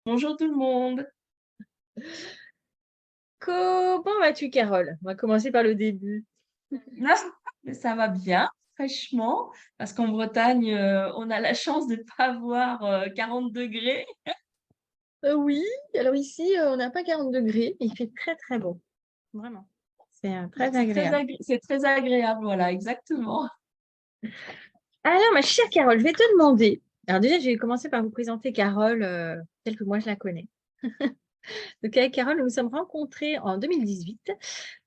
Bonjour tout le monde. Comment vas-tu, Carole? On va commencer par le début. Ah, mais ça va bien, fraîchement, parce qu'en Bretagne, on a la chance de ne pas avoir 40 degrés. Oui, alors ici, on n'a pas 40 degrés, il fait très, très beau. Vraiment, c'est, Donc très agréable. c'est très agréable, voilà, exactement. Alors, ma chère Carole, je vais te demander, alors déjà, je vais commencer par vous présenter Carole, telle que moi je la connais. Donc avec Carole, nous nous sommes rencontrés en 2018,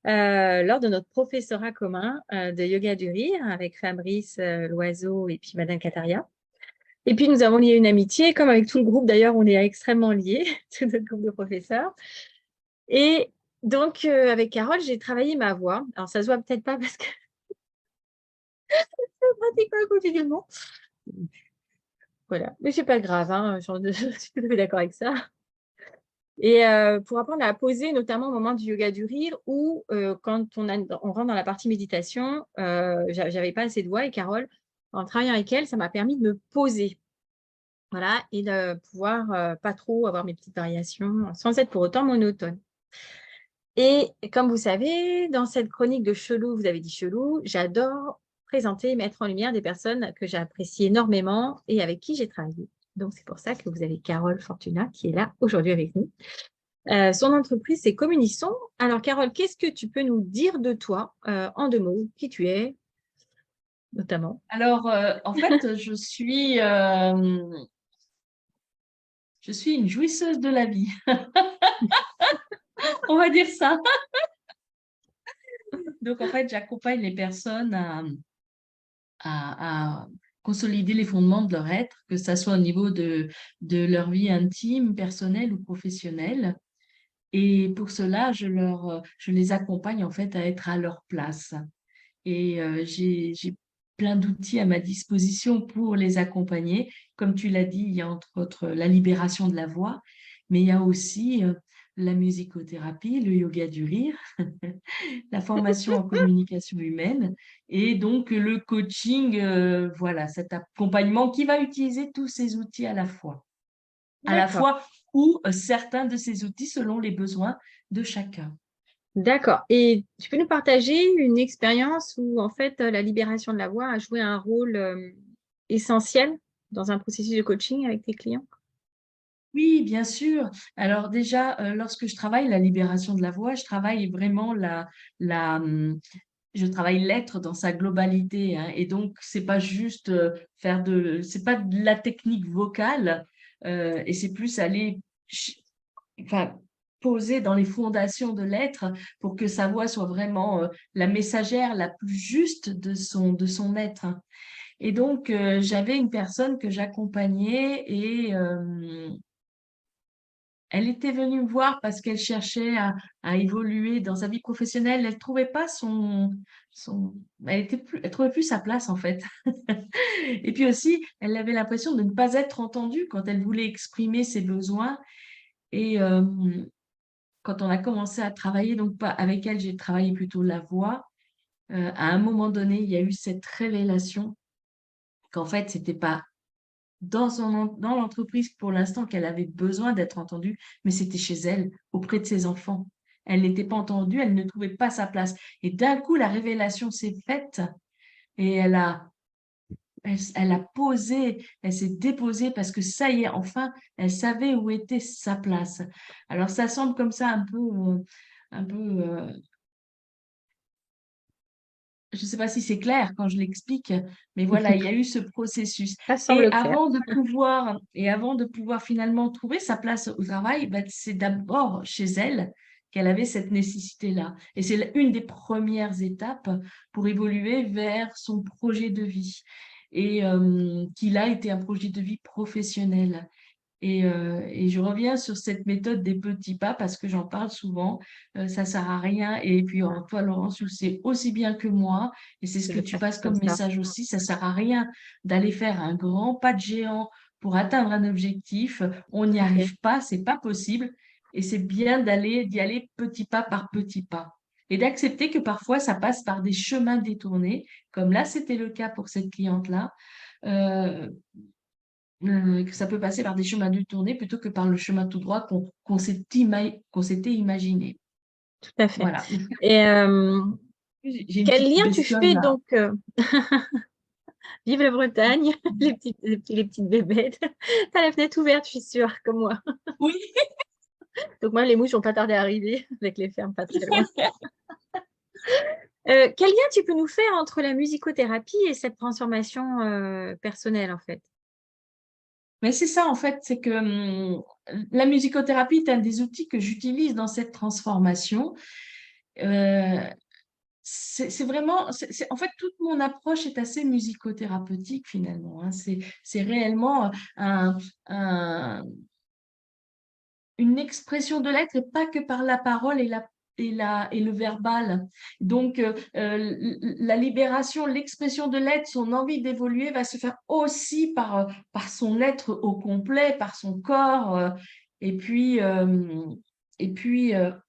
lors de notre professorat commun, de yoga du rire avec Fabrice, Loiseau et puis Madame Kataria. Et puis, nous avons lié une amitié, comme avec tout le groupe d'ailleurs, on est extrêmement liés, tout notre groupe de professeurs. Et donc, avec Carole, j'ai travaillé ma voix. Alors, ça se voit peut-être pas parce que je pratique pas quotidiennement. Voilà, mais c'est pas grave, hein, je suis tout à fait d'accord avec ça. Et pour apprendre à poser, notamment au moment du yoga du rire, ou quand on rentre dans la partie méditation, j'avais pas assez de voix et Carole, en travaillant avec elle, ça m'a permis de me poser. Voilà, et de pouvoir pas trop avoir mes petites variations sans être pour autant monotone. Et comme vous savez, dans cette chronique de Chelou, vous avez dit Chelou, j'adore présenter et mettre en lumière des personnes que j'apprécie énormément et avec qui j'ai travaillé. Donc, c'est pour ça que vous avez Carole Fortuna qui est là aujourd'hui avec nous. Son entreprise, c'est Communisson. Alors, Carole, qu'est-ce que tu peux nous dire de toi en 2 mots? Qui tu es, notamment? Alors, en fait, je suis une jouisseuse de la vie, on va dire ça. Donc, en fait, j'accompagne les personnes à consolider les fondements de leur être, que ça soit au niveau de leur vie intime, personnelle ou professionnelle. Et pour cela, je les accompagne en fait à être à leur place. Et j'ai plein d'outils à ma disposition pour les accompagner. Comme tu l'as dit, il y a entre autres la libération de la voix, mais il y a aussi la musicothérapie, le yoga du rire, la formation en communication humaine et donc le coaching, voilà, cet accompagnement qui va utiliser tous ces outils à la D'accord. fois ou certains de ces outils selon les besoins de chacun. D'accord. Et tu peux nous partager une expérience où, en fait, la libération de la voix a joué un rôle essentiel dans un processus de coaching avec tes clients? Oui, bien sûr. Alors déjà, lorsque je travaille la libération de la voix, je travaille vraiment la, hum, je travaille l'être dans sa globalité, hein. Et donc, c'est pas juste c'est pas de la technique vocale, et c'est plus aller, enfin, poser dans les fondations de l'être pour que sa voix soit vraiment la messagère la plus juste de son être, hein. Et donc, j'avais une personne que j'accompagnais et elle était venue me voir parce qu'elle cherchait à évoluer dans sa vie professionnelle. Elle trouvait pas elle trouvait plus sa place en fait. Et puis aussi, elle avait l'impression de ne pas être entendue quand elle voulait exprimer ses besoins. Et quand on a commencé à travailler, donc pas avec elle, j'ai travaillé plutôt la voix. À un moment donné, il y a eu cette révélation qu'en fait, c'était pas dans l'entreprise pour l'instant qu'elle avait besoin d'être entendue, mais c'était chez elle, auprès de ses enfants. Elle n'était pas entendue, elle ne trouvait pas sa place. Et d'un coup, la révélation s'est faite et elle a posé, elle s'est déposée parce que ça y est, enfin, elle savait où était sa place. Alors, ça semble comme ça un peu je ne sais pas si c'est clair quand je l'explique, mais voilà, il y a eu ce processus. Ça semble clair. Et avant de pouvoir finalement trouver sa place au travail, ben, c'est d'abord chez elle qu'elle avait cette nécessité-là. Et c'est une des premières étapes pour évoluer vers son projet de vie. Et qu'il a été un projet de vie professionnel. Et je reviens sur cette méthode des petits pas parce que j'en parle souvent, ça sert à rien. Et puis toi, Laurence, tu le sais aussi bien que moi, et c'est ce Je que vais tu faire passes comme comme ça. message aussi, ça sert à rien d'aller faire un grand pas de géant pour atteindre un objectif. On n'y Ok. arrive pas, c'est pas possible. Et c'est bien d'y aller petit pas par petit pas. Et d'accepter que parfois ça passe par des chemins détournés, comme là c'était le cas pour cette cliente-là. Euh, que ça peut passer par des chemins détournés plutôt que par le chemin tout droit qu'on s'était imaginé. Tout à fait. Voilà. Et J'ai une quel petite lien tu bestiole fais là. donc vive la Bretagne, les petites bébêtes. T'as la fenêtre ouverte, je suis sûre, comme moi. Oui. Donc moi, les mouches vont pas tarder à arriver avec les fermes pas très loin. Quel lien tu peux nous faire entre la musicothérapie et cette transformation personnelle, en fait? Mais c'est ça, en fait, c'est que la musicothérapie est un des outils que j'utilise dans cette transformation. Euh, c'est vraiment, en fait, toute mon approche est assez musicothérapeutique finalement, hein. C'est réellement un, une expression de l'être et pas que par la parole et le verbal. Donc, la libération, l'expression de l'être, son envie d'évoluer va se faire aussi par son être au complet, par son corps, et puis,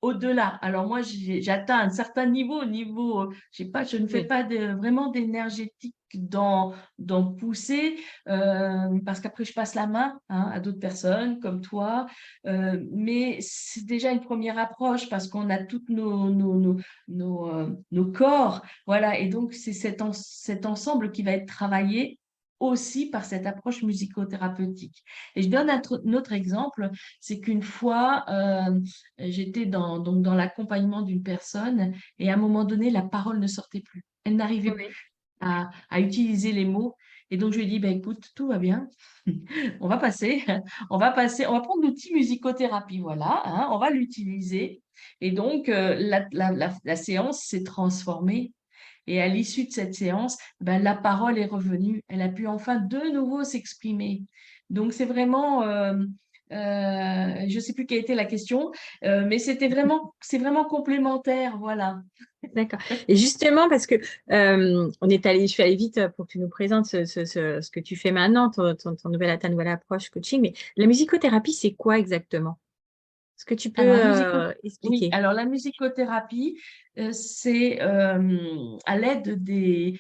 au-delà. Alors moi, j'atteins un certain je ne fais Oui, pas vraiment d'énergétique dans pousser, parce qu'après, je passe la main, hein, à d'autres personnes comme toi. Mais c'est déjà une première approche parce qu'on a tous nos corps. Voilà. Et donc, c'est cet ensemble qui va être travaillé aussi par cette approche musicothérapeutique. Et je donne un autre exemple, c'est qu'une fois, j'étais donc dans l'accompagnement d'une personne et à un moment donné, la parole ne sortait plus. Elle n'arrivait oui. plus à utiliser les mots. Et donc, je lui ai dit, bah, écoute, tout va bien. On va passer, on va prendre l'outil musicothérapie, voilà, hein, on va l'utiliser. Et donc, la séance s'est transformée. Et à l'issue de cette séance, ben, la parole est revenue. Elle a pu enfin de nouveau s'exprimer. Donc, c'est vraiment, je ne sais plus quelle était la question, mais c'est vraiment complémentaire, voilà. D'accord. Et justement, parce que je suis allée vite pour que tu nous présentes ce que tu fais maintenant, ta nouvelle approche coaching, mais la musicothérapie, c'est quoi exactement? Est-ce que tu peux Alors, oui, expliquer? alors la musicothérapie, c'est à l'aide des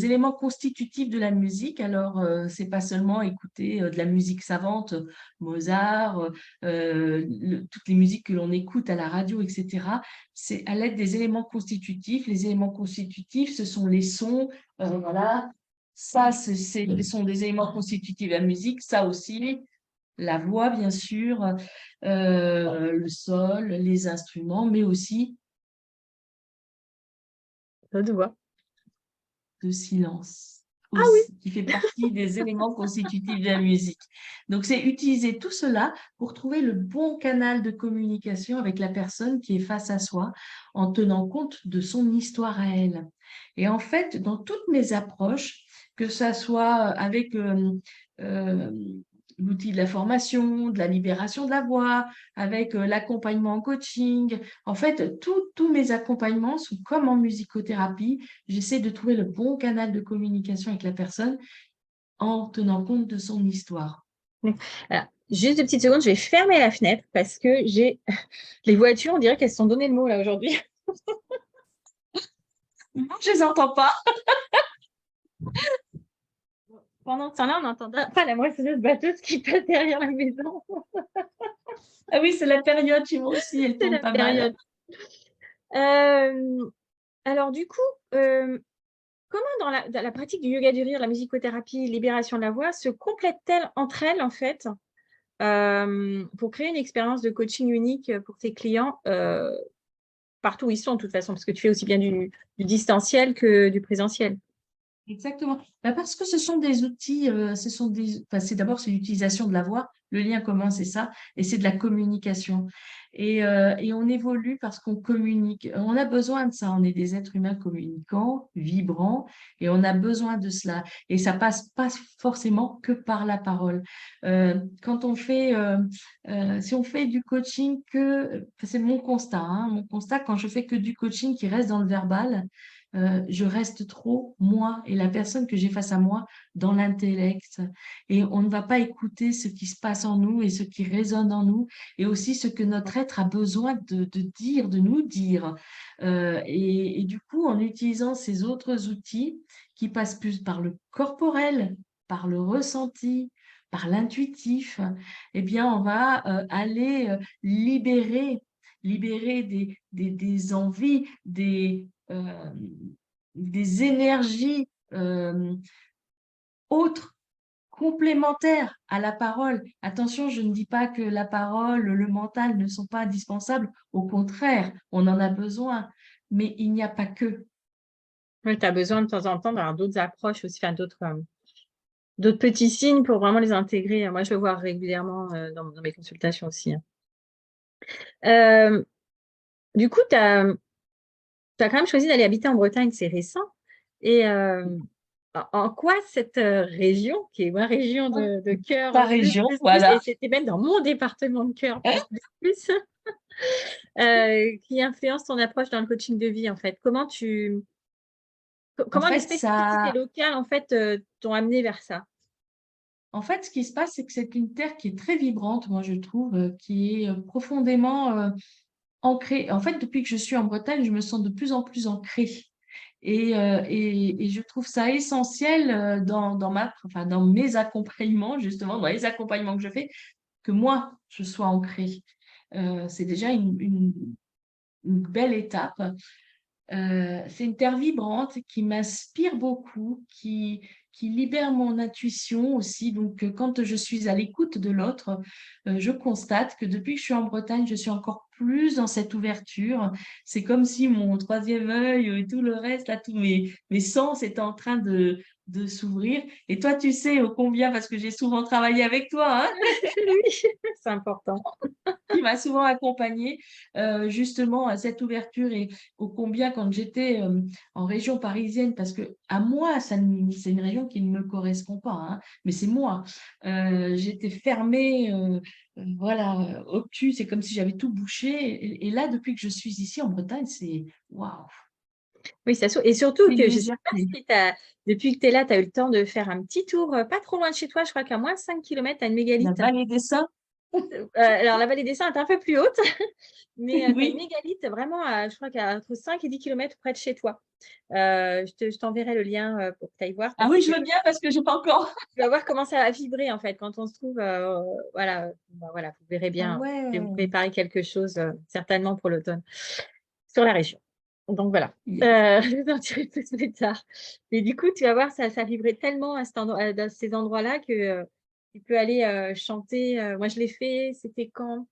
éléments constitutifs de la musique. Alors, c'est pas seulement écouter de la musique savante, Mozart, toutes les musiques que l'on écoute à la radio, etc. C'est à l'aide des éléments constitutifs. Les éléments constitutifs, ce sont les sons, voilà. Ça, ce sont des éléments constitutifs de la musique. Ça aussi, la voix, bien sûr, le sol, les instruments, mais aussi Ça te voit. le silence, Ah oui, aussi, qui fait partie des éléments constitutifs de la musique. Donc, c'est utiliser tout cela pour trouver le bon canal de communication avec la personne qui est face à soi, en tenant compte de son histoire à elle. Et en fait, dans toutes mes approches, que ça soit avec euh, l'outil de la formation, de la libération de la voix, avec l'accompagnement en coaching, en fait, tous mes accompagnements sont comme en musicothérapie. J'essaie de trouver le bon canal de communication avec la personne en tenant compte de son histoire. alors, juste 2 petites secondes, je vais fermer la fenêtre parce que j'ai les voitures, on dirait qu'elles se sont donné le mot là aujourd'hui. Non, je les entends pas. Pendant ce temps-là, on n'entend pas la moissonneuse batteuse qui passe derrière la maison. Ah oui, c'est la période chez moi aussi, elle C'est tombe la pas mal. période. Euh, alors du coup, comment dans la pratique du yoga du rire, la musicothérapie, libération de la voix, se complètent-elles entre elles en fait pour créer une expérience de coaching unique pour tes clients partout où ils sont de toute façon, parce que tu fais aussi bien du distanciel que du présentiel. Exactement. Bah, parce que ce sont des outils, enfin, c'est l'utilisation de la voix. Le lien commun, c'est ça, et c'est de la communication. Et on évolue parce qu'on communique. On a besoin de ça. On est des êtres humains communicants, vibrants, et on a besoin de cela. Et ça passe pas forcément que par la parole. Quand on fait, si on fait du coaching enfin, c'est mon constat, hein, mon constat, quand je fais que du coaching qui reste dans le verbal, je reste trop, moi et la personne que j'ai face à moi, dans l'intellect. Et on ne va pas écouter ce qui se passe en nous et ce qui résonne en nous, et aussi ce que notre être a besoin de dire, de nous dire. Et du coup, en utilisant ces autres outils qui passent plus par le corporel, par le ressenti, par l'intuitif, eh bien, on va aller libérer des envies, des énergies autres, complémentaires à la parole. Attention, je ne dis pas que la parole, le mental ne sont pas indispensables. Au contraire, on en a besoin, mais il n'y a pas que. Oui, tu as besoin de temps en temps d'avoir d'autres approches aussi, enfin, d'autres petits signes pour vraiment les intégrer. Moi, je le vois régulièrement dans mes consultations aussi, hein. Euh, du coup, tu as quand même choisi d'aller habiter en Bretagne, c'est récent. Et en quoi cette région, qui est ma région de cœur, Ta région, et voilà. c'était même dans mon département de cœur, plus, qui influence ton approche dans le coaching de vie, en fait? En Comment les fait, spécificités locales, en fait, t'ont amené vers ça? ce qui se passe, c'est que c'est une terre qui est très vibrante, moi, je trouve, qui est profondément ancrée. En fait, depuis que je suis en Bretagne, je me sens de plus en plus ancrée. Et je trouve ça essentiel dans mes accompagnements, justement, dans les accompagnements que je fais, que moi, je sois ancrée. C'est déjà une belle étape. C'est une terre vibrante qui m'inspire beaucoup, qui libère mon intuition aussi. Donc, quand je suis à l'écoute de l'autre, je constate que depuis que je suis en Bretagne, je suis encore plus dans cette ouverture. C'est comme si mon troisième œil et tout le reste, là, tous mes sens étaient en train de s'ouvrir. Et toi, tu sais ô combien, parce que j'ai souvent travaillé avec toi, hein, Oui, c'est important. qui m'a souvent accompagnée justement à cette ouverture et ô combien quand j'étais en région parisienne, parce que à moi, c'est une région qui ne me correspond pas, hein, mais c'est moi. J'étais fermée, voilà, obtuse, c'est comme si j'avais tout bouché. Et là, depuis que je suis ici en Bretagne, c'est waouh, Oui, et surtout c'est une que je ne sais pas légèreté. si depuis que tu es là, tu as eu le temps de faire un petit tour, pas trop loin de chez toi, je crois qu'à moins de 5 km, tu as une La mégalithe. vallée des Saints, Alors, la vallée des Saints est un peu plus haute, mais tu as une oui. mégalithe vraiment, je crois qu'à entre 5 et 10 kilomètres près de chez toi. Je t'enverrai le lien pour que tu ailles voir Ah parce oui, que je veux bien parce que je n'ai pas encore. tu vas voir comment ça va vibrer en fait quand on se trouve. Voilà, bah, voilà, vous verrez Ah bien. Je vais vous ouais. préparer quelque chose certainement pour l'automne sur la région. Donc voilà, Yes. je vais en dirai plus plus tard. Mais du coup, tu vas voir, ça vibrait tellement à cet endroit, dans ces endroits-là que tu peux aller chanter. Moi, je l'ai fait, c'était quand?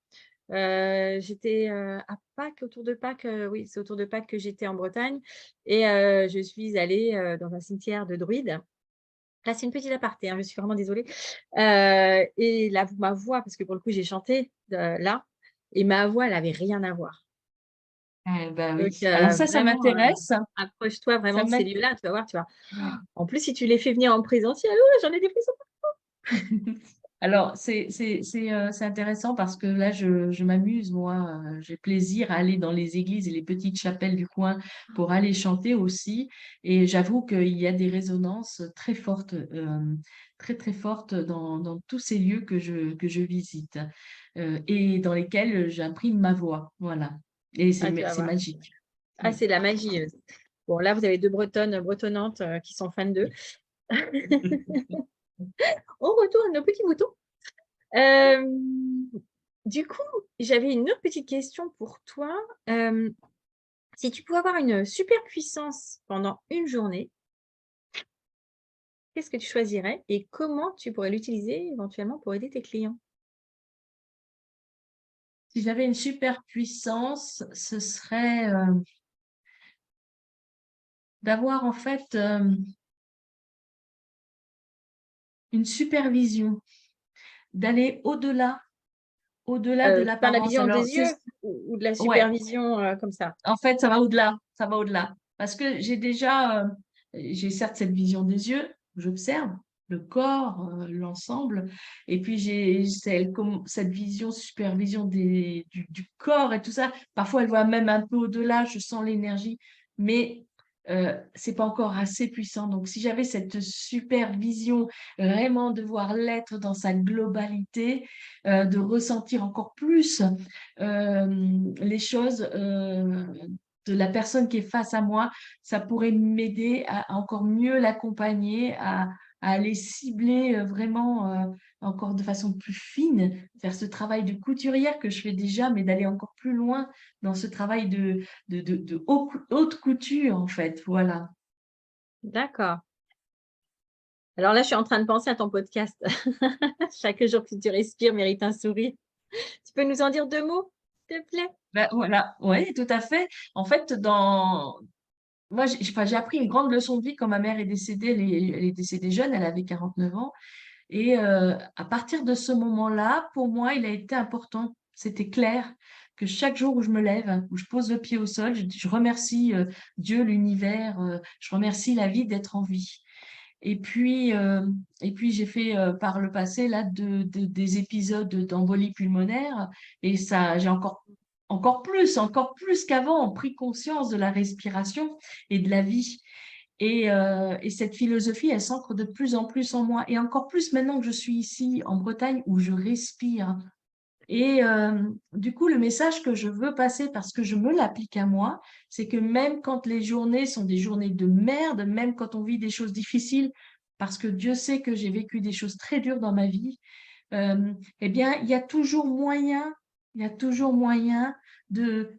J'étais à Pâques, autour de Pâques, oui, c'est autour de Pâques que j'étais en Bretagne et je suis allée dans un cimetière de druides. Là, c'est une petite aparté, hein, je suis vraiment désolée. Et là, ma voix, parce que pour le coup, j'ai chanté là, et ma voix, elle avait rien à voir. Eh ben Donc oui. Alors ça vraiment, m'intéresse. approche-toi Ça vraiment de ces m'intéresse. lieux-là, tu vas voir, tu vois? En plus, si tu les fais venir en présentiel, oh, j'en ai des frissons. Alors, c'est intéressant parce que là, je m'amuse, moi, j'ai plaisir à aller dans les églises et les petites chapelles du coin pour aller chanter aussi. Et j'avoue qu'il y a des résonances très fortes, très, très fortes dans tous ces lieux que je visite et dans lesquels j'imprime ma voix. Voilà. Et Ah, tu vas c'est voir. magique. Ah, Oui. c'est la magie. Bon, là, vous avez 2 Bretonnes, bretonnantes, qui sont fans d'eux. On retourne nos petits moutons. Hem, du coup, j'avais une autre petite question pour toi. Hem, Si tu pouvais avoir une super puissance pendant une journée, qu'est-ce que tu choisirais et comment tu pourrais l'utiliser éventuellement pour aider tes clients? Si j'avais une super puissance, ce serait d'avoir en fait une supervision, d'aller au-delà de Tu parles de la l'apparence. vision Alors, des yeux ou de la ouais, supervision, comme ça? en fait, ça va au-delà. Parce que j'ai certes cette vision des yeux, j'observe le corps, l'ensemble, et puis j'ai cette vision, supervision du corps et tout ça. Parfois, elle voit même un peu au-delà, je sens l'énergie, mais c'est pas encore assez puissant. Donc, si j'avais cette supervision, vraiment de voir l'être dans sa globalité, de ressentir encore plus les choses de la personne qui est face à moi, ça pourrait m'aider à encore mieux l'accompagner, à aller cibler vraiment encore de façon plus fine, faire ce travail de couturière que je fais déjà, mais d'aller encore plus loin dans ce travail de haute couture, en fait. Voilà. D'accord. Alors là, je suis en train de penser à ton podcast. Chaque jour que tu respires mérite un sourire. Tu peux nous en dire 2 mots, s'il te plaît? Ben, voilà, oui, tout à fait. En fait, moi, enfin, j'ai appris une grande leçon de vie quand ma mère est décédée. Elle est décédée jeune, elle avait 49 ans. Et à partir de ce moment-là, pour moi, il a été important. C'était clair que chaque jour où je me lève, où je pose le pied au sol, je remercie Dieu, l'univers, je remercie la vie d'être en vie. Et puis j'ai fait par le passé là des épisodes d'embolie pulmonaire et ça, j'ai encore plus qu'avant pris conscience de la respiration et de la vie. Et cette philosophie, elle s'ancre de plus en plus en moi et encore plus maintenant que je suis ici en Bretagne où je respire. Et du coup, le message que je veux passer, parce que je me l'applique à moi, c'est que même quand les journées sont des journées de merde, même quand on vit des choses difficiles, parce que Dieu sait que j'ai vécu des choses très dures dans ma vie, eh bien, il y a toujours moyen de,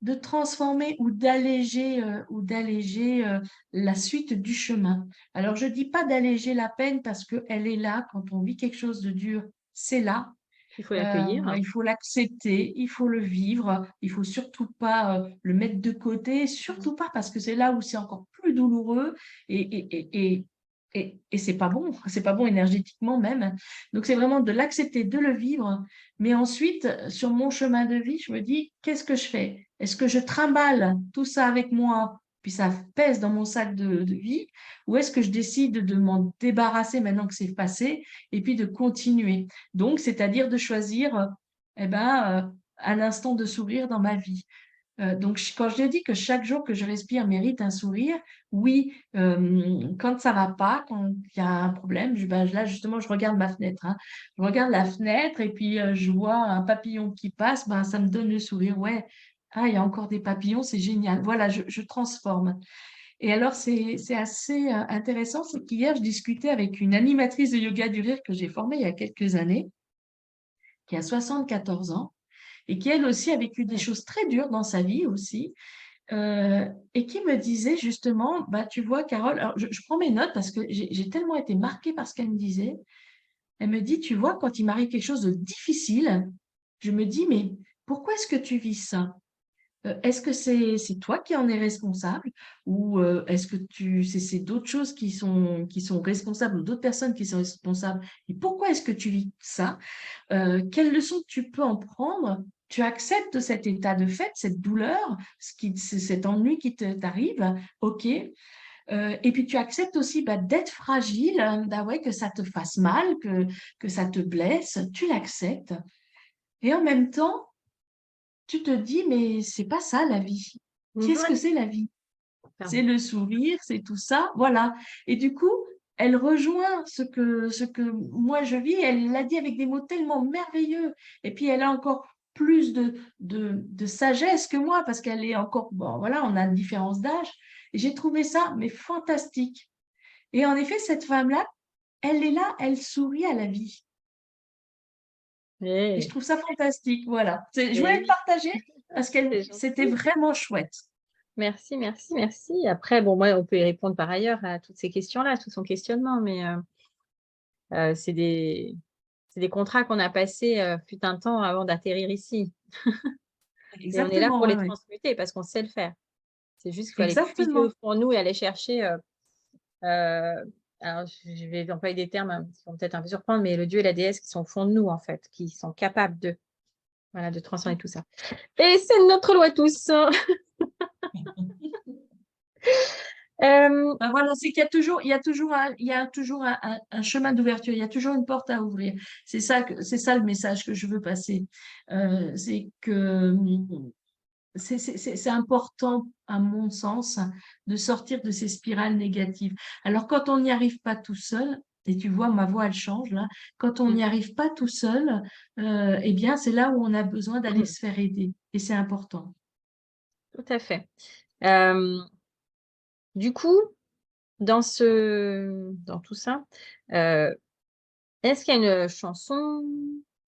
de transformer ou d'alléger la suite du chemin. Alors, je dis pas d'alléger la peine parce qu'elle est là, quand on vit quelque chose de dur, c'est là. Il faut l'accueillir. Il faut l'accepter, il faut le vivre, il faut surtout pas le mettre de côté, surtout pas parce que c'est là où c'est encore plus douloureux et, et c'est pas bon énergétiquement même. Donc c'est vraiment de l'accepter, de le vivre. Mais ensuite, sur mon chemin de vie, je me dis, qu'est-ce que je fais? Est-ce que je trimballe tout ça avec moi, puis ça pèse dans mon sac de vie, ou est-ce que je décide de m'en débarrasser maintenant que c'est passé et puis de continuer? Donc, c'est-à-dire de choisir un instant de sourire dans ma vie. Donc, quand je dis que chaque jour que je respire mérite un sourire, oui, quand ça va pas, quand il y a un problème, là, justement, je regarde ma fenêtre, hein. Je regarde la fenêtre et puis je vois un papillon qui passe, ben, ça me donne le sourire. Ouais, ah, il y a encore des papillons, c'est génial. Voilà, je transforme. Et alors, c'est assez intéressant, c'est qu'hier, je discutais avec une animatrice de yoga du rire que j'ai formée il y a quelques années, qui a 74 ans et qui, elle aussi, a vécu des choses très dures dans sa vie aussi, et qui me disait justement, bah, tu vois, Carole, alors je prends mes notes parce que j'ai tellement été marquée par ce qu'elle me disait. Elle me dit, tu vois, quand il m'arrive quelque chose de difficile, je me dis, mais pourquoi est-ce que tu vis ça? Est-ce que c'est toi qui en es responsable ou est-ce que c'est d'autres choses qui sont responsables ou d'autres personnes qui sont responsables? Et pourquoi est-ce que tu vis ça? Quelles leçons tu peux en prendre? Tu acceptes cet état de fait, cette douleur, cet ennui qui t'arrive, ok. Et puis tu acceptes aussi bah, d'être fragile, bah ouais, que ça te fasse mal, que ça te blesse, tu l'acceptes. Et en même temps, tu te dis, mais c'est pas ça la vie. Qu'est-ce que Ouais, c'est la vie? C'est pardon. le sourire, c'est tout ça, voilà. Et du coup, elle rejoint ce que moi je vis, elle l'a dit avec des mots tellement merveilleux. Et puis elle a encore plus de sagesse que moi, parce qu'elle est encore, bon voilà, on a une différence d'âge. Et j'ai trouvé ça, mais fantastique. Et en effet, cette femme-là, elle est là, elle sourit à la vie. Et je Eh, trouve ça fantastique, voilà. Je eh voulais le oui, partager parce que c'est c'était gentil. vraiment chouette. Merci, merci, merci. Après, bon, moi, on peut y répondre par ailleurs à toutes ces questions-là, tout son questionnement, mais c'est des contrats qu'on a passés, fut un temps avant d'atterrir ici et on est là Exactement, pour ouais, les ouais. transmuter parce qu'on sait le faire. C'est juste qu'il faut aller puiser au Exactement. fond de nous et aller chercher, alors je vais employer des termes, qui vont peut-être un peu surprendre, mais le dieu et la déesse qui sont au fond de nous, en fait, qui sont capables de, voilà, de transformer tout ça et c'est notre loi à tous. Hem, Ben voilà, c'est qu'il y a toujours, il y a toujours un chemin d'ouverture, il y a toujours une porte à ouvrir. C'est ça le message que je veux passer. C'est que c'est important, à mon sens, de sortir de ces spirales négatives. Alors, quand on n'y arrive pas tout seul, et tu vois, ma voix, elle change là, quand on mmh, n'y arrive pas tout seul, eh bien, c'est là où on a besoin d'aller se faire aider. Et c'est important. tout à fait. Hem, du coup dans tout ça, heu, est-ce qu'il y a une chanson,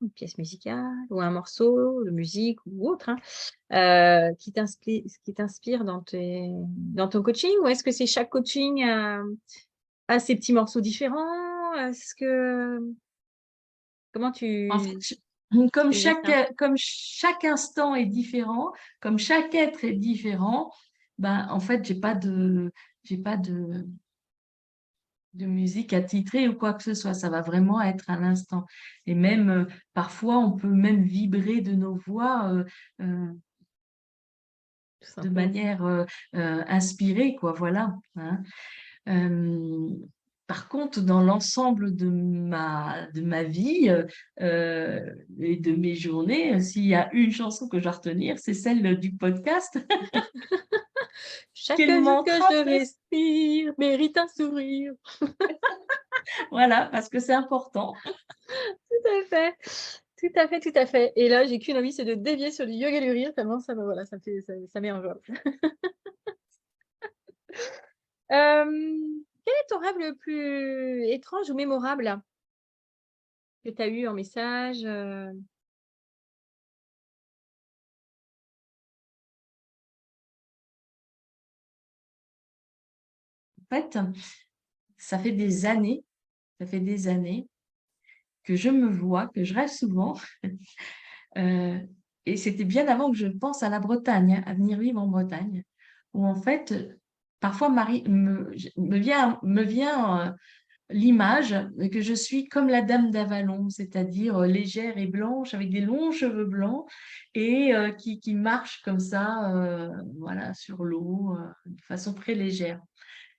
une pièce musicale ou un morceau de musique ou autre, hein, qui t'inspire dans ton coaching? Ou est-ce que c'est chaque coaching a ses petits morceaux différents? Est-ce que comment En fait, tu comme tu gères ça? comme chaque instant est différent, comme chaque être est différent, ben, en fait, j'ai pas de musique attitrée ou quoi que ce soit. Ça va vraiment être à l'instant. Et même, parfois, on peut même vibrer de nos voix euh, Tout de simplement. manière inspirée, quoi. Voilà. Hein. Euh, Par contre, dans l'ensemble de ma vie et de mes journées, s'il y a une chanson que je dois retenir, c'est celle du podcast. Chaque Quel jour que mantra je presque. respire mérite un sourire. Voilà, parce que c'est important. Tout à fait, tout à fait, tout à fait. Et là, j'ai qu'une envie, c'est de dévier sur du yoga du rire, tellement ça me voilà, ça met en joie. Quel est ton rêve le plus étrange ou mémorable que tu as eu en message? En fait, ça fait des années que je me vois, que je rêve souvent. euh, et c'était bien avant que je pense à la Bretagne, hein, à venir vivre en Bretagne, où en fait, parfois me vient l'image que je suis comme la dame d'Avalon, c'est-à-dire légère et blanche avec des longs cheveux blancs et qui marche comme ça, voilà, sur l'eau, de façon très légère.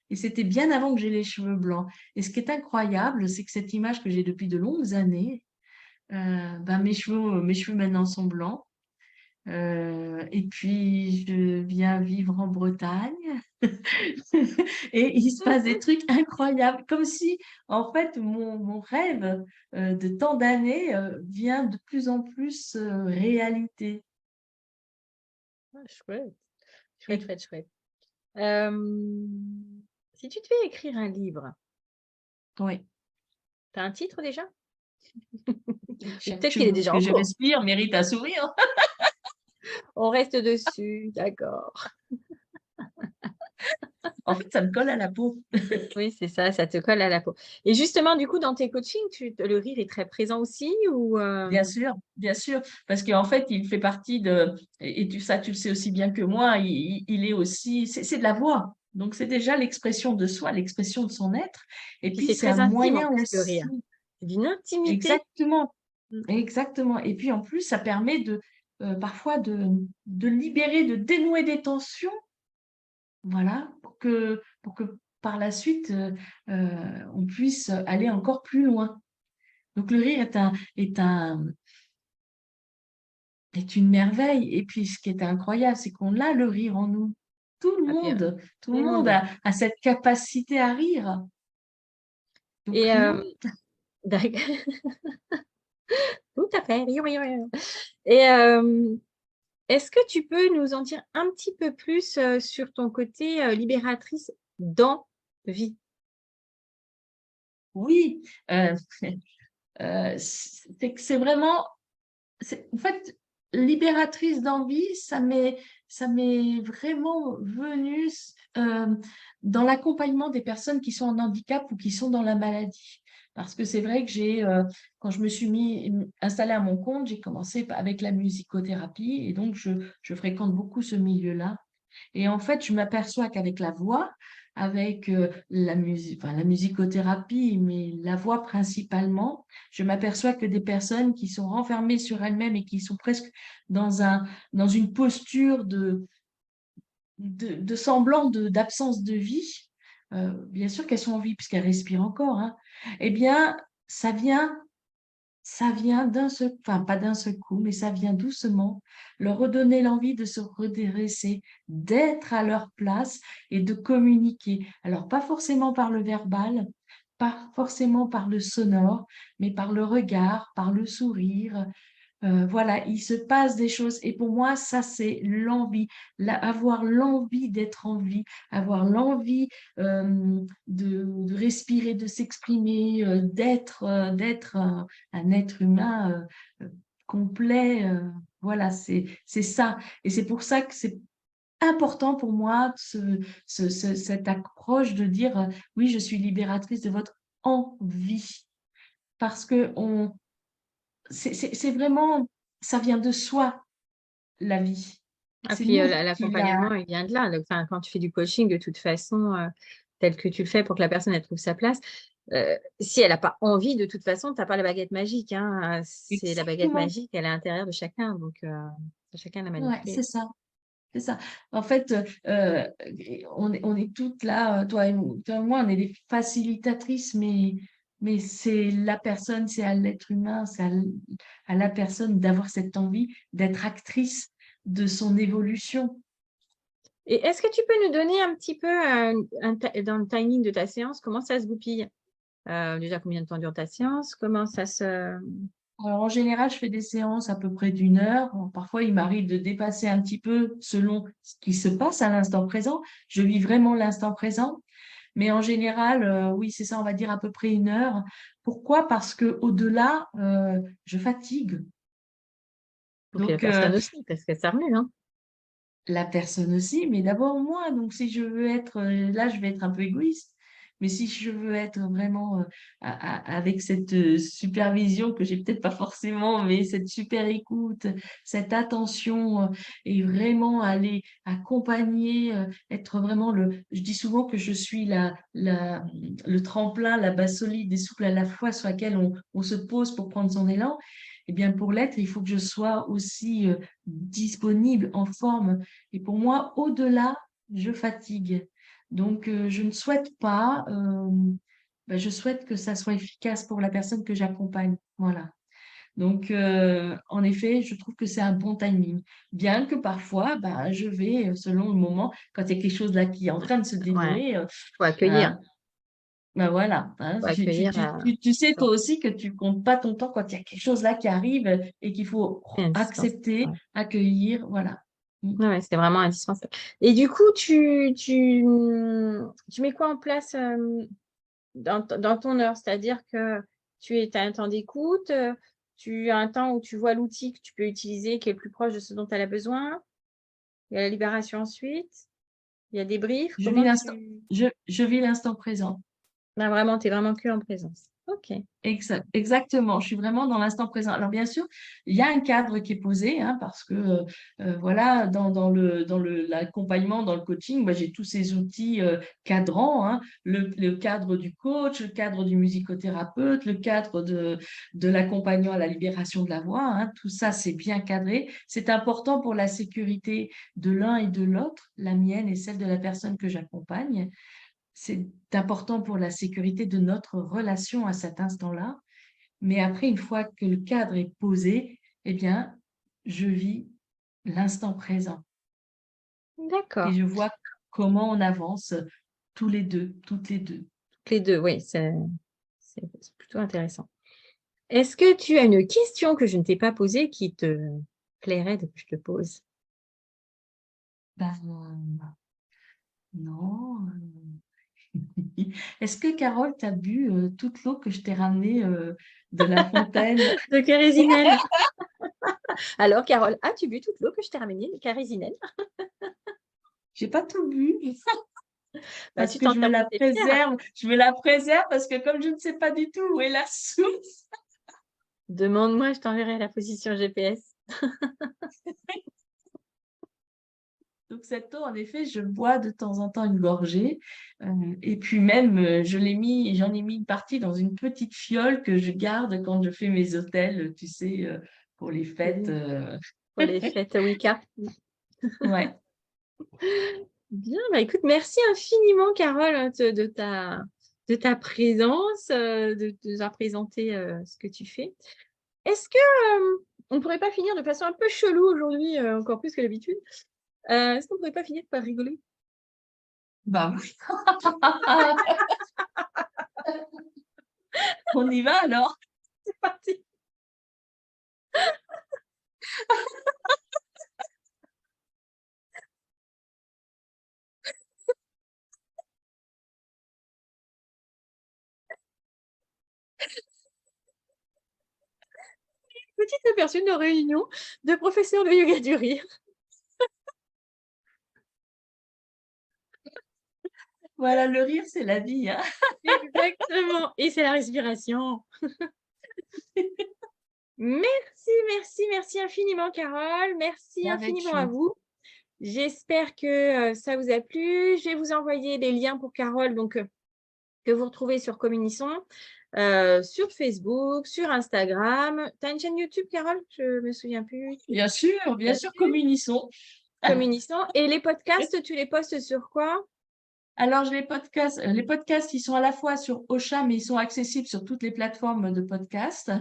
Et c'était bien avant que j'ai les cheveux blancs. Et ce qui est incroyable, c'est que cette image que j'ai depuis de longues années, ben mes cheveux maintenant sont blancs. Et puis, je viens vivre en Bretagne et il se passe des trucs incroyables, comme si, en fait, mon rêve de tant d'années vient de plus en plus réalité. Ah chouette, chouette, Et chouette, chouette. Si tu devais écrire un livre, oui, tu as un titre déjà? Ou chaque peut-être qu'il est jour déjà que en je cours? respire mérite un sourire. On reste dessus, d'accord. En fait, ça me colle à la peau. Oui, c'est ça, ça te colle à la peau. Et justement, du coup, dans tes coachings, le rire est très présent aussi ou Bien sûr, parce qu'en fait, il fait partie de, et tu le sais aussi bien que moi, il est aussi, c'est de la voix. Donc, c'est déjà l'expression de soi, l'expression de son être. et Et puis puis, c'est c'est un très intime en moyen plus le aussi, rire. C'est d'une intimité. exactement, Mmh. exactement. Et puis, en plus, ça permet parfois de libérer, de dénouer des tensions, voilà, pour que par la suite, on puisse aller encore plus loin. Donc, le rire est une merveille. Et puis, ce qui est incroyable, c'est qu'on a le rire en nous. Ah puis, Tout tout le le monde monde. a cette capacité à rire. Et Donc, rions. d'acc tout à fait. Oui, oui, oui. Et est-ce que tu peux nous en dire un petit peu plus, sur ton côté, libératrice dans vie? Oui, c'est que c'est vraiment, en fait, libératrice d'envie, ça m'est vraiment venu dans l'accompagnement des personnes qui sont en handicap ou qui sont dans la maladie. Parce que c'est vrai que quand je me suis installée à mon compte, j'ai commencé avec la musicothérapie et donc je fréquente beaucoup ce milieu-là. Et en fait, je m'aperçois qu'avec la voix, avec la musique, enfin, la musicothérapie, mais la voix principalement, je m'aperçois que des personnes qui sont renfermées sur elles-mêmes et qui sont presque dans une posture de semblant d'absence de vie, bien sûr qu'elles sont en vie puisqu'elles respirent encore, hein, eh bien, ça vient ça vient d'un seul, enfin pas d'un seul coup, mais ça vient doucement, leur redonner l'envie de se redresser, d'être à leur place et de communiquer. Alors pas forcément par le verbal, pas forcément par le sonore, mais par le regard, par le sourire, Voilà, il se passe des choses. Et pour moi, ça, c'est l'envie. Avoir l'envie d'être en vie, avoir l'envie de respirer, de s'exprimer, d'être un être humain complet. Voilà, c'est ça. Et c'est pour ça que c'est important pour moi cette approche de dire oui, je suis libératrice de votre envie. Parce que c'est vraiment, ça vient de soi, la vie. Ah, C'est puis nous qui la... l'accompagnement, il vient de là. Donc, enfin, quand tu fais du coaching, de toute façon, tel que tu le fais pour que la personne elle trouve sa place, si elle n'a pas envie, de toute façon, tu n'as pas la baguette magique. Hein. C'est la baguette Exactement. magique, elle est à l'intérieur de chacun. Donc, c'est chacun de la Ouais, manipuler. c'est ça. C'est ça. En fait, on est toutes là, toi et moi, on est des facilitatrices, mais c'est la personne, c'est à l'être humain, à la personne d'avoir cette envie d'être actrice de son évolution. Et est-ce que tu peux nous donner un petit peu, dans le timing de ta séance, comment ça se goupille? Déjà, combien de temps dure ta séance? Comment ça se… Alors, en général, je fais des séances à peu près d'1 heure. Bon, parfois, il m'arrive de dépasser un petit peu selon ce qui se passe à l'instant présent. Je vis vraiment l'instant présent. Mais en général, oui, c'est ça, on va dire à peu près 1 heure. Pourquoi? Parce que au-delà, je fatigue. Et puis la Donc, personne aussi, parce que ça remue, hein. la personne aussi, mais d'abord moi. Donc, si je veux être, là, je vais être un peu égoïste, mais si je veux être vraiment avec cette supervision que j'ai peut-être pas forcément, mais cette super écoute, cette attention, et vraiment aller accompagner, être vraiment je dis souvent que je suis le tremplin, la base solide et souple à la fois sur laquelle on se pose pour prendre son élan. Eh bien, pour l'être, il faut que je sois aussi disponible, en forme. Et pour moi, au-delà, je fatigue. Donc, je ne souhaite pas, je souhaite que ça soit efficace pour la personne que j'accompagne. Voilà. Donc, en effet, je trouve que c'est un bon timing. Bien que parfois, je vais, selon le moment, quand il y a quelque chose là qui est en train de se Ouais, dénouer, faut accueillir. hein, ben voilà, hein, Faut accueillir tu sais toi aussi que tu comptes pas ton temps quand il y a quelque chose là qui arrive et qu'il faut c'est indispensable. accepter, Ouais. accueillir, voilà. Mm. Ouais, c'est vraiment indispensable. Et du coup, tu mets quoi en place dans ton heure? C'est-à-dire que tu as un temps d'écoute, tu as un temps où tu vois l'outil que tu peux utiliser qui est le plus proche de ce dont elle a besoin. Il y a la libération ensuite. Il y a des briefs. Je vis Comment l'instant, tu… je vis l'instant présent. Là, vraiment, tu es vraiment que en présence. OK. Exactement, je suis vraiment dans l'instant présent. Alors bien sûr, il y a un cadre qui est posé, hein, parce que voilà, l'accompagnement, dans le coaching, moi, j'ai tous ces outils cadrants, hein, le cadre du coach, le cadre du musicothérapeute, le cadre de l'accompagnant à la libération de la voix, hein, tout ça, c'est bien cadré. C'est important pour la sécurité de l'un et de l'autre, la mienne et celle de la personne que j'accompagne. C'est important pour la sécurité de notre relation à cet instant-là. Mais après, une fois que le cadre est posé, eh bien, je vis l'instant présent et D'accord. je vois comment on avance tous les deux, toutes les deux. Les 2, oui, c'est plutôt intéressant. Est-ce que tu as une question que je ne t'ai pas posée qui te plairait que je te pose? Ben, non. Est-ce que Carole, tu as bu toute l'eau que je t'ai ramenée de la fontaine? De Carisinelle. Alors Carole, as-tu bu toute l'eau que je t'ai ramenée de Carisinelle? J'ai pas tout bu. Bah, Parce tu que je me la t'enfermes tes pierres. préserve. Je me la préserve parce que comme je ne sais pas du tout où est la source, Demande-moi, je t'enverrai la position GPS. donc cette eau, en effet, je bois de temps en temps une gorgée. Et puis même, j'en ai mis une partie dans une petite fiole que je garde quand je fais mes hôtels, tu sais, pour les fêtes. Oui, pour les fêtes Wicca. Ouais. Bien, bah, écoute, merci infiniment Carole, hein, de ta présence, de nous avoir présenté, ce que tu fais. Est-ce que, on ne pourrait pas finir de façon un peu chelou aujourd'hui, encore plus que d'habitude? Est-ce qu'on ne pourrait pas finir par rigoler? Bah oui. On y va alors. C'est parti. Petit aperçu de nos réunions de professeurs de yoga du rire. Voilà, le rire, c'est la vie, hein. Exactement, et c'est la respiration. Merci, merci, merci infiniment Carole. Merci Avec infiniment à joie. vous. J'espère que, ça vous a plu. Je vais vous envoyer les liens pour Carole, donc que vous retrouvez sur Communisson, sur Facebook, sur Instagram. Tu as une chaîne YouTube Carole? Je me souviens plus. Bien sûr, Là-dessus? communissons. Communisson, et les podcasts, tu les postes sur quoi? Alors, les podcasts, ils sont à la fois sur Ocha, mais ils sont accessibles sur toutes les plateformes de podcasts.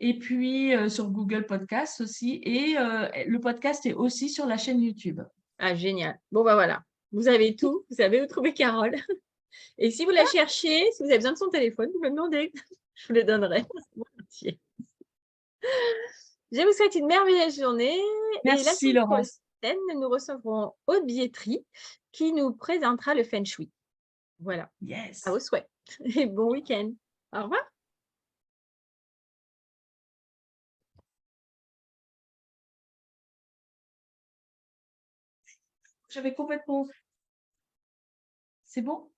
Et puis, sur Google Podcasts aussi. Et le podcast est aussi sur la chaîne YouTube. Ah génial. Bon bah voilà, vous avez tout, vous savez où trouver Carole. Et si vous la cherchez, si vous avez besoin de son téléphone, vous me demandez, je vous le donnerai volontiers. Je vous souhaite une merveilleuse journée et la Merci, semaine Laurence. prochaine, nous recevrons Aude Bietri qui nous présentera le Feng Shui. Voilà, à Yes. vos souhaits et bon week-end. Au revoir. J'avais complètement... C'est bon?